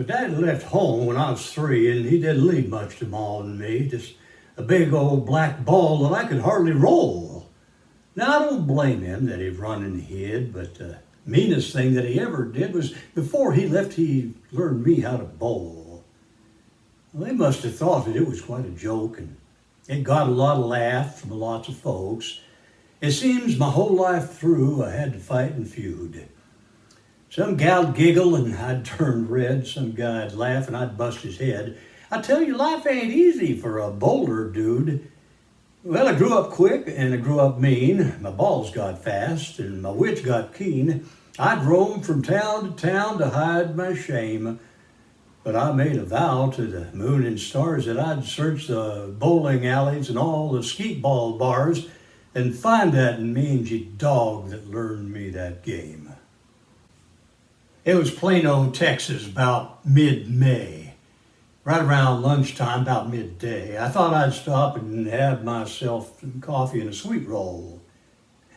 But Dad left home when I was 3, and he didn't leave much to Ma and me, just a big old black ball that I could hardly roll. Now, I don't blame him that he run and hid, but the meanest thing that he ever did was before he left, he learned me how to bowl. Well, they must have thought that it was quite a joke, and it got a lot of laughs from lots of folks. It seems my whole life through I had to fight and feud. Some gal'd giggle and I'd turn red. Some guy'd laugh and I'd bust his head. I tell you, life ain't easy for a bowler dude. Well, I grew up quick and I grew up mean. My balls got fast and my wits got keen. I'd roam from town to town to hide my shame. But I made a vow to the moon and stars that I'd search the bowling alleys and all the skeet ball bars and find that mangy dog that learned me that game. It was Plano, Texas, about mid-May. Right around lunchtime, about midday. I thought I'd stop and have myself some coffee and a sweet roll.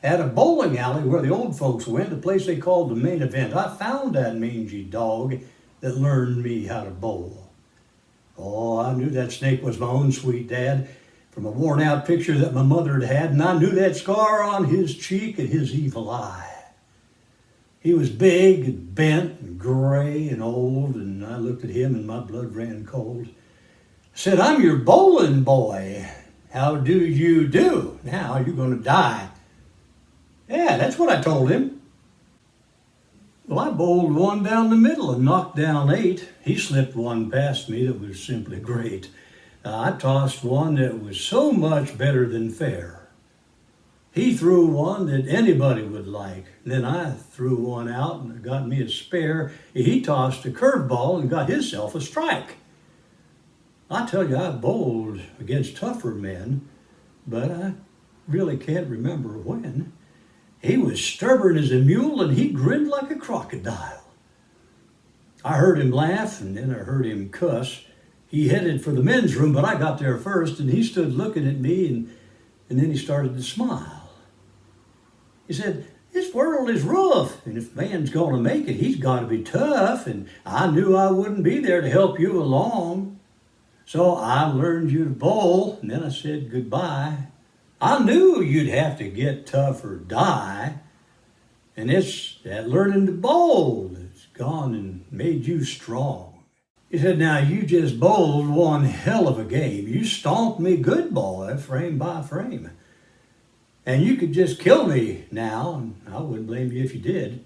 At a bowling alley where the old folks went, a place they called the Main Event, I found that mangy dog that learned me how to bowl. Oh, I knew that snake was my own sweet dad from a worn-out picture that my mother had had, and I knew that scar on his cheek and his evil eye. He was big and bent and gray and old, and I looked at him and my blood ran cold. I said, "I'm your bowling boy. How do you do? Now you're going to die." Yeah, that's what I told him. Well, I bowled one down the middle and knocked down 8. He slipped one past me that was simply great. I tossed one that was so much better than fair. He threw one that anybody would like. Then I threw one out and got me a spare. He tossed a curveball and got himself a strike. I tell you, I bowled against tougher men, but I really can't remember when. He was stubborn as a mule and he grinned like a crocodile. I heard him laugh and then I heard him cuss. He headed for the men's room, but I got there first and he stood looking at me and then he started to smile. He said, "This world is rough, and if man's going to make it, he's got to be tough, and I knew I wouldn't be there to help you along. So I learned you to bowl, and then I said goodbye. I knew you'd have to get tough or die, and it's that learning to bowl that's gone and made you strong." He said, "Now you just bowled one hell of a game. You stomped me good, boy, frame by frame. And you could just kill me now, and I wouldn't blame you if you did.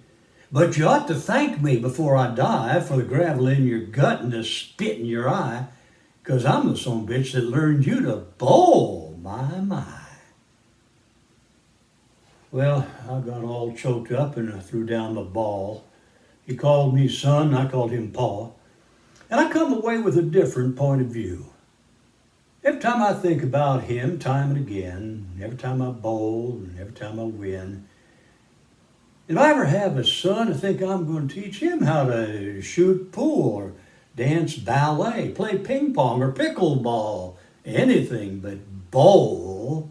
But you ought to thank me before I die for the gravel in your gut and the spit in your eye, 'cause I'm the son of a bitch that learned you to bowl, my. Well, I got all choked up and I threw down the ball. He called me son, I called him pa. And I come away with a different point of view. Every time I think about him, time and again, every time I bowl and every time I win, if I ever have a son, I think I'm going to teach him how to shoot pool or dance ballet, play ping pong or pickleball, anything but bowl.